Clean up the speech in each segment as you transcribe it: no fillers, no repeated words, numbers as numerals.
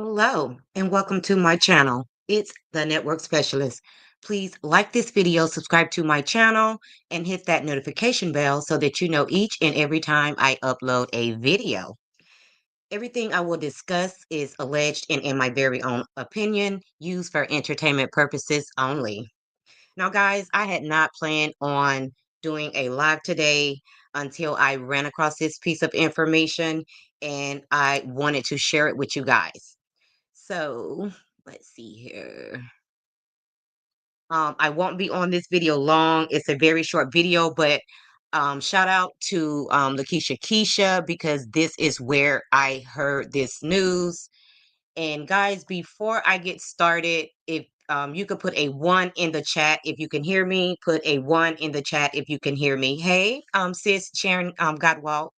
Hello, and welcome to my channel. It's the Network Specialist. Please like this video, subscribe to my channel, and hit that notification bell so that you know each and every time I upload a video. Everything I will discuss is alleged and in my very own opinion, used for entertainment purposes only. Now, guys, I had not planned on doing a live today until I ran across this piece of information and I wanted to share it with you guys. So let's see here. I won't be on this video long. It's a very short video, but shout out to Lakeisha Keisha because this is where I heard this news. And guys, before I get started, if you could put a one in the chat if you can hear me, put a one in the chat if you can hear me. Hey, sis Sharon Godwalt.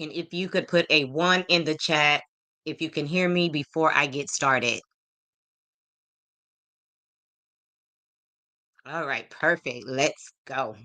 And if you could put a one in the chat if you can hear me before I get started. All right, perfect. Let's go.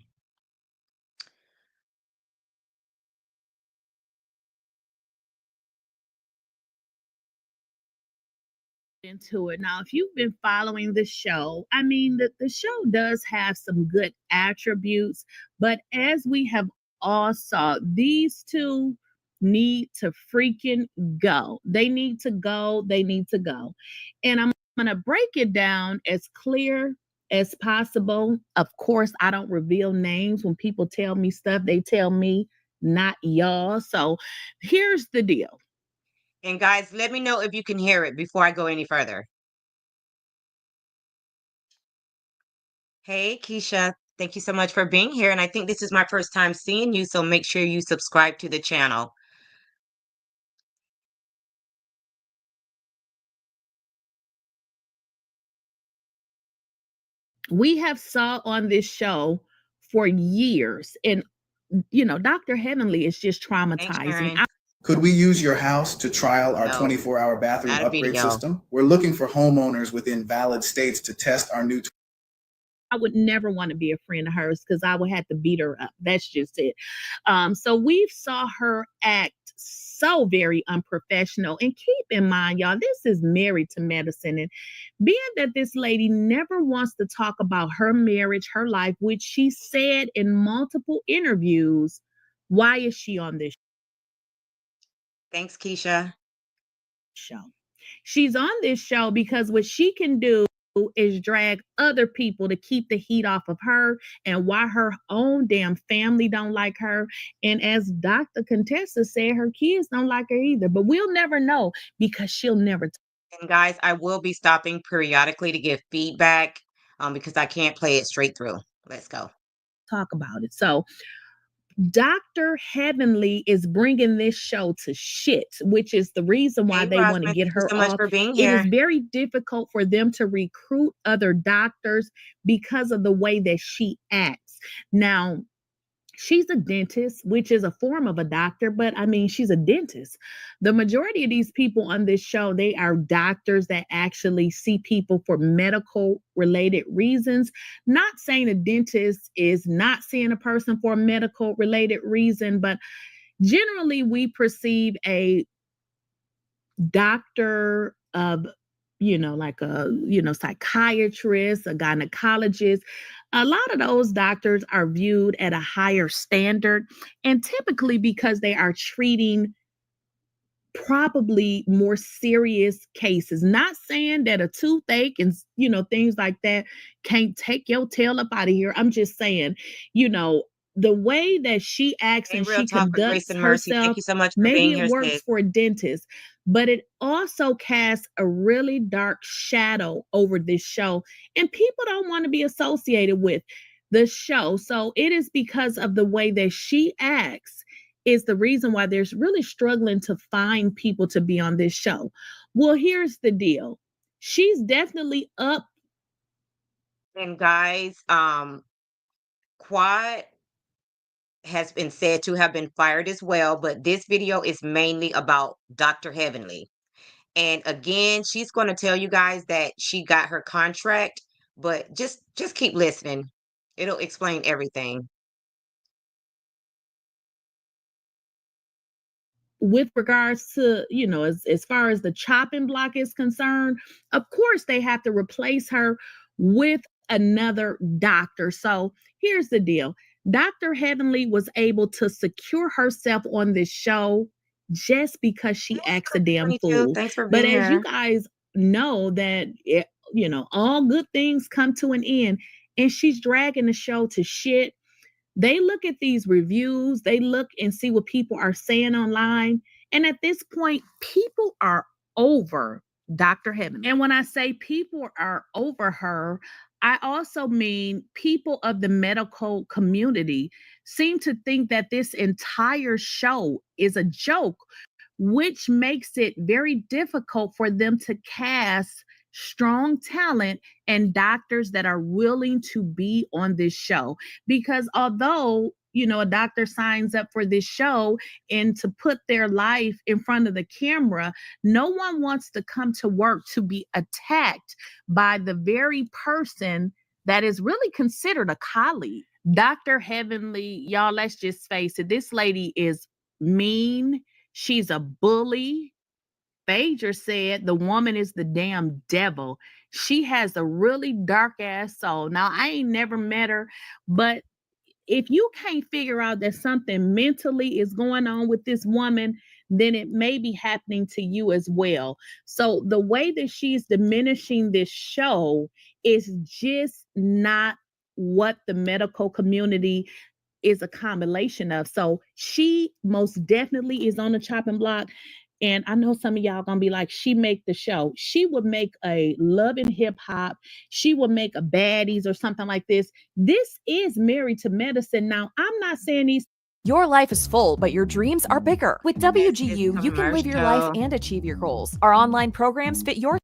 Into it. Now, if you've been following the show, I mean, the show does have some good attributes, but as we have all saw, these two need to freaking go. They need to go. They need to go. And I'm going to break it down as clear as possible. Of course, I don't reveal names. When people tell me stuff, they tell me, not y'all. So here's the deal. And guys, let me know if you can hear it before I go any further. Hey, Keisha, thank you so much for being here. And I think this is my first time seeing you, so make sure you subscribe to the channel. We have saw on this show for years, and Dr. Heavenly is just Thanks, traumatizing. Sharon. Could we use your house to trial our No, 24-hour bathroom not a upgrade video. system? We're looking for homeowners within valid states to test our new. I would never want to be a friend of hers because I would have to beat her up. That's just it. So we've saw her act so very unprofessional. And keep in mind, y'all, this is Married to Medicine. And being that this lady never wants to talk about her marriage, her life, which she said in multiple interviews, why is she on this Thanks, Keisha. show? She's on this show because what she can do is drag other people to keep the heat off of her and why her own damn family don't like her. And as Dr. Contessa said, her kids don't like her either. But we'll never know because she'll never And guys, I will be stopping periodically to give feedback because I can't play it straight through. Let's go. talk about it. So Dr. Heavenly is bringing this show to shit, which is the reason why Hey, they want to Rosman, get thank you her so much off. for being It is here. very difficult for them to recruit other doctors because of the way that she acts. Now, she's a dentist, which is a form of a doctor, but I mean, she's a dentist. The majority of these people on this show, they are doctors that actually see people for medical related reasons. Not saying a dentist is not seeing a person for a medical related reason, but generally we perceive a doctor of like a psychiatrist, a gynecologist. A lot of those doctors are viewed at a higher standard, and typically because they are treating probably more serious cases. Not saying that a toothache and things like that can't take your tail up out of here. I'm just saying, the way that she acts Hey, and Real she Talk with Grace conducts and Mercy. Thank herself, you so much for maybe being it here, works sis. for a dentist, but it also casts a really dark shadow over this show, and people don't want to be associated with the show. So it is because of the way that she acts is the reason why they're really struggling to find people to be on this show. Well, here's the deal. She's definitely up. And guys, Quad has been said to have been fired as well, but this video is mainly about Dr. Heavenly. And again, she's going to tell you guys that she got her contract, but just keep listening. It'll explain everything. with regards to, as far as the chopping block is concerned, of course they have to replace her with another doctor. So here's the deal. Dr. Heavenly was able to secure herself on this show just because she acts a damn 22, fool. thanks for But being as you here. guys know that all good things come to an end, and she's dragging the show to shit. They look at these reviews, they look and see what people are saying online. And at this point, people are over Dr. Heaven. And when I say people are over her, I also mean people of the medical community seem to think that this entire show is a joke, which makes it very difficult for them to cast strong talent and doctors that are willing to be on this show. Because although, a doctor signs up for this show and to put their life in front of the camera, no one wants to come to work to be attacked by the very person that is really considered a colleague. Dr. Heavenly, y'all, let's just face it, this lady is mean. She's a bully. Phaedra said the woman is the damn devil. She has a really dark ass soul. Now, I ain't never met her, but if you can't figure out that something mentally is going on with this woman, then it may be happening to you as well. So the way that she's diminishing this show is just not what the medical community is a combination of. So she most definitely is on the chopping block. And I know some of y'all gonna be like, she make the show. She would make a Love and Hip Hop. She would make a Baddies or something like this. This is Married to Medicine. Now, I'm not saying these. Your life is full, but your dreams are bigger. With WGU, you can live your life Commercial. and achieve your goals. Our online programs fit your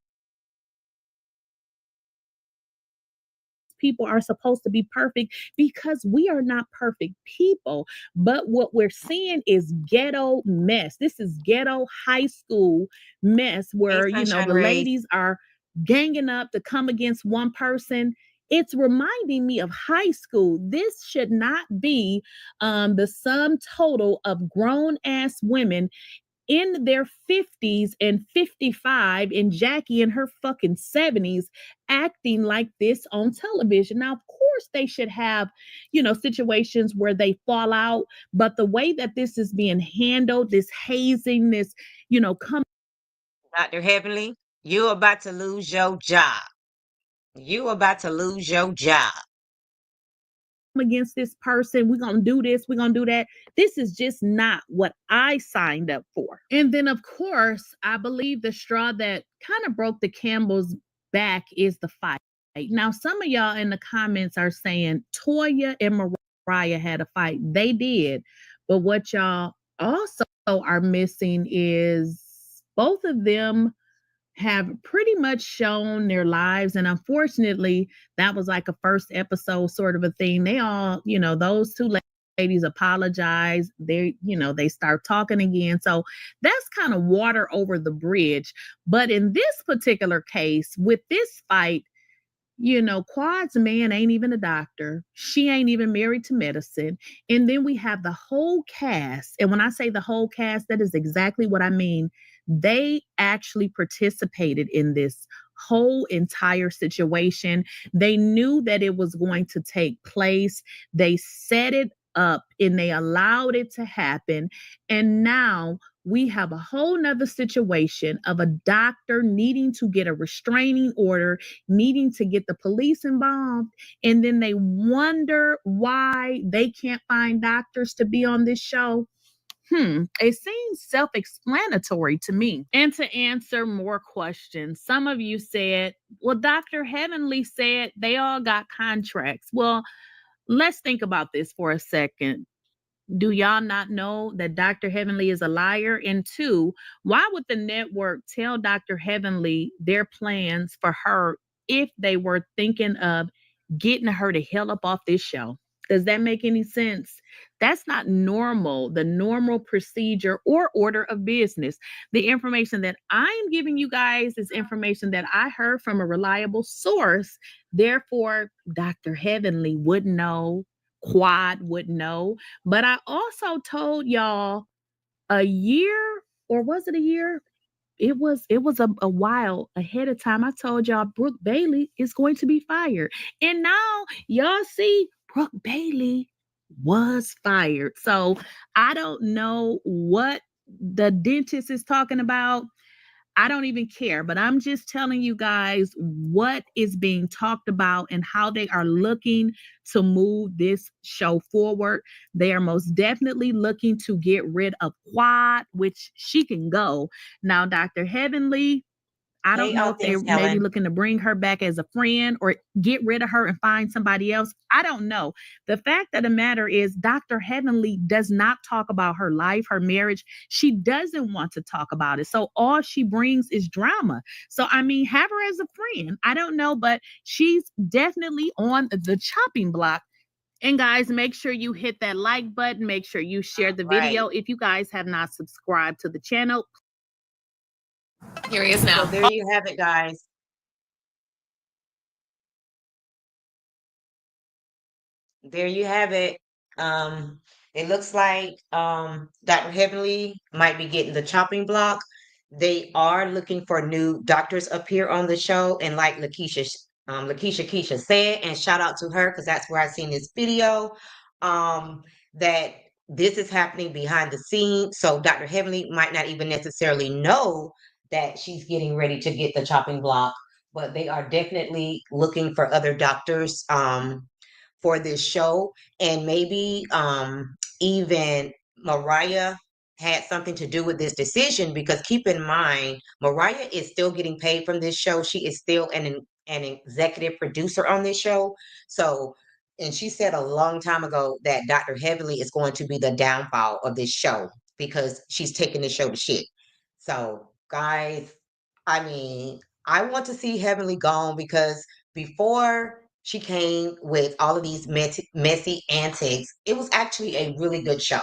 people are supposed to be perfect, because we are not perfect people. But what we're seeing is ghetto mess. This is ghetto high school mess Hey, where, Sunshine the Rays. ladies are ganging up to come against one person. It's reminding me of high school. This should not be the sum total of grown ass women in their 50s and 55, and Jackie in her fucking 70s acting like this on television. Now, of course, they should have, situations where they fall out, but the way that this is being handled, this hazing, this, come Dr. Heavenly, you're about to lose your job. You about to lose your job. against this person, we're gonna do this, we're gonna do that. This is just not what I signed up for. And then, of course, I believe the straw that kind of broke the Campbell's back is the fight. Now, some of y'all in the comments are saying Toya and Mariah had a fight. They did. But what y'all also are missing is both of them have pretty much shown their lives. And unfortunately, that was like a first episode sort of a thing. They all, those two ladies apologize. They start talking again. So that's kind of water over the bridge. But in this particular case, with this fight, Quad's man ain't even a doctor. She ain't even married to medicine. And then we have the whole cast. And when I say the whole cast, that is exactly what I mean. They actually participated in this whole entire situation. They knew that it was going to take place. They set it up and they allowed it to happen. And now we have a whole nother situation of a doctor needing to get a restraining order, needing to get the police involved, and then they wonder why they can't find doctors to be on this show. It seems self-explanatory to me. And to answer more questions, some of you said, well, Dr. Heavenly said they all got contracts. Well, let's think about this for a second. Do y'all not know that Dr. Heavenly is a liar? And two, why would the network tell Dr. Heavenly their plans for her if they were thinking of getting her the hell up off this show? Does that make any sense? That's not normal, the normal procedure or order of business. The information that I'm giving you guys is information that I heard from a reliable source. Therefore, Dr. Heavenly would know, Quad would know. But I also told y'all a year or was it a year? It was a while ahead of time. I told y'all Brooke Bailey is going to be fired. And now y'all see Brooke Bailey was fired. So I don't know what the dentist is talking about. I don't even care, but I'm just telling you guys what is being talked about and how they are looking to move this show forward. They are most definitely looking to get rid of Quad, which she can go. Now, Dr. Heavenly, I Hey, don't know all if they're things maybe Helen. looking to bring her back as a friend or get rid of her and find somebody else. I don't know. The fact of the matter is, Dr. Heavenly does not talk about her life, her marriage. She doesn't want to talk about it. So all she brings is drama. So, I mean, have her as a friend. I don't know, but she's definitely on the chopping block. And guys, make sure you hit that like button. Make sure you share the Right. video. If you guys have not subscribed to the channel, Here he is So now. there you have it, guys. There you have it. It looks like Dr. Heavenly might be getting the chopping block. They are looking for new doctors up here on the show, and like Lakeisha Keisha said, and shout out to her because that's where I seen this video. That this is happening behind the scenes, so Dr. Heavenly might not even necessarily know that she's getting ready to get the chopping block, but they are definitely looking for other doctors. For this show, and maybe even Mariah had something to do with this decision, because keep in mind Mariah is still getting paid from this show. She is still an executive producer on this show. So, and she said a long time ago that Dr. Heavenly is going to be the downfall of this show because she's taking the show to shit. So guys, I mean, I want to see Heavenly gone because before she came with all of these messy antics, it was actually a really good show.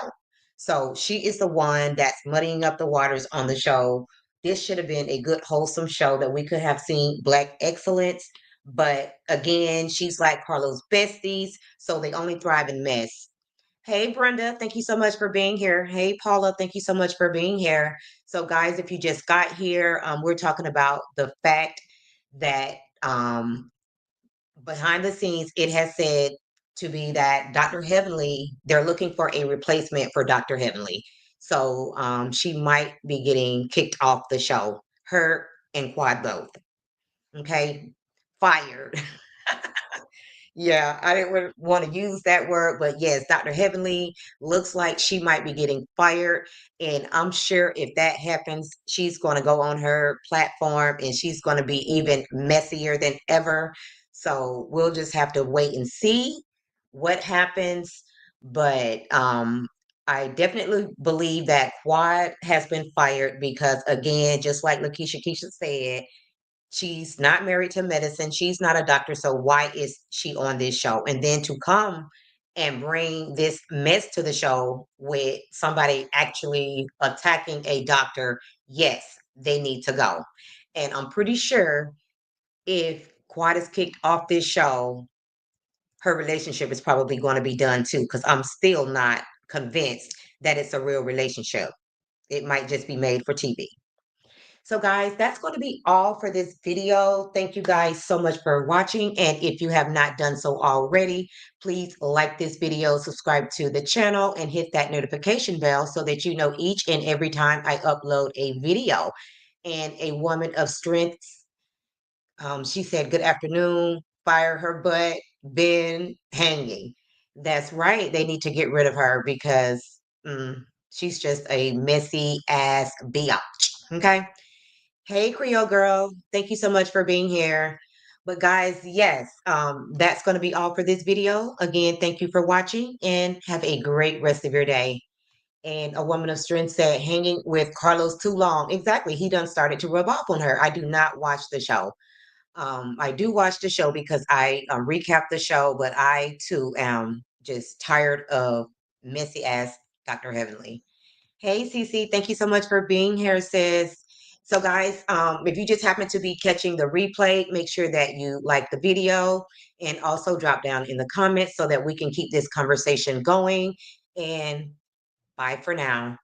So she is the one that's muddying up the waters on the show. This should have been a good, wholesome show that we could have seen Black excellence. But again, she's like Carlos' besties, so they only thrive in mess. Hey, Brenda, thank you so much for being here. Hey, Paula, thank you so much for being here. So, guys, if you just got here, we're talking about the fact that behind the scenes, it has said to be that Dr. Heavenly, they're looking for a replacement for Dr. Heavenly. So, she might be getting kicked off the show, her and Quad both. Okay, fired. Yeah, I didn't want to use that word, but yes, Dr. Heavenly looks like she might be getting fired. And I'm sure if that happens, she's going to go on her platform and she's going to be even messier than ever. So we'll just have to wait and see what happens. But I definitely believe that Quad has been fired because, again, just like Lakeisha Keisha said, she's not married to medicine. She's not a doctor. So why is she on this show? And then to come and bring this mess to the show with somebody actually attacking a doctor, yes, they need to go. And I'm pretty sure if Quad is kicked off this show, her relationship is probably going to be done too, because I'm still not convinced that it's a real relationship. It might just be made for TV. So guys, that's going to be all for this video. Thank you guys so much for watching. And if you have not done so already, please like this video, subscribe to the channel, and hit that notification bell so that you know each and every time I upload a video. And a woman of strength, she said, good afternoon, fire her butt, been hanging. That's right. They need to get rid of her because she's just a messy ass biatch. Okay. Hey, Creole girl. Thank you so much for being here. But guys, yes, that's going to be all for this video. Again, thank you for watching and have a great rest of your day. And a woman of strength said, hanging with Carlos too long. Exactly. He done started to rub off on her. I do not watch the show. I do watch the show because I recap the show, but I too am just tired of messy ass Dr. Heavenly. Hey, Cece, thank you so much for being here, sis. So, guys, if you just happen to be catching the replay, make sure that you like the video and also drop down in the comments so that we can keep this conversation going. And bye for now.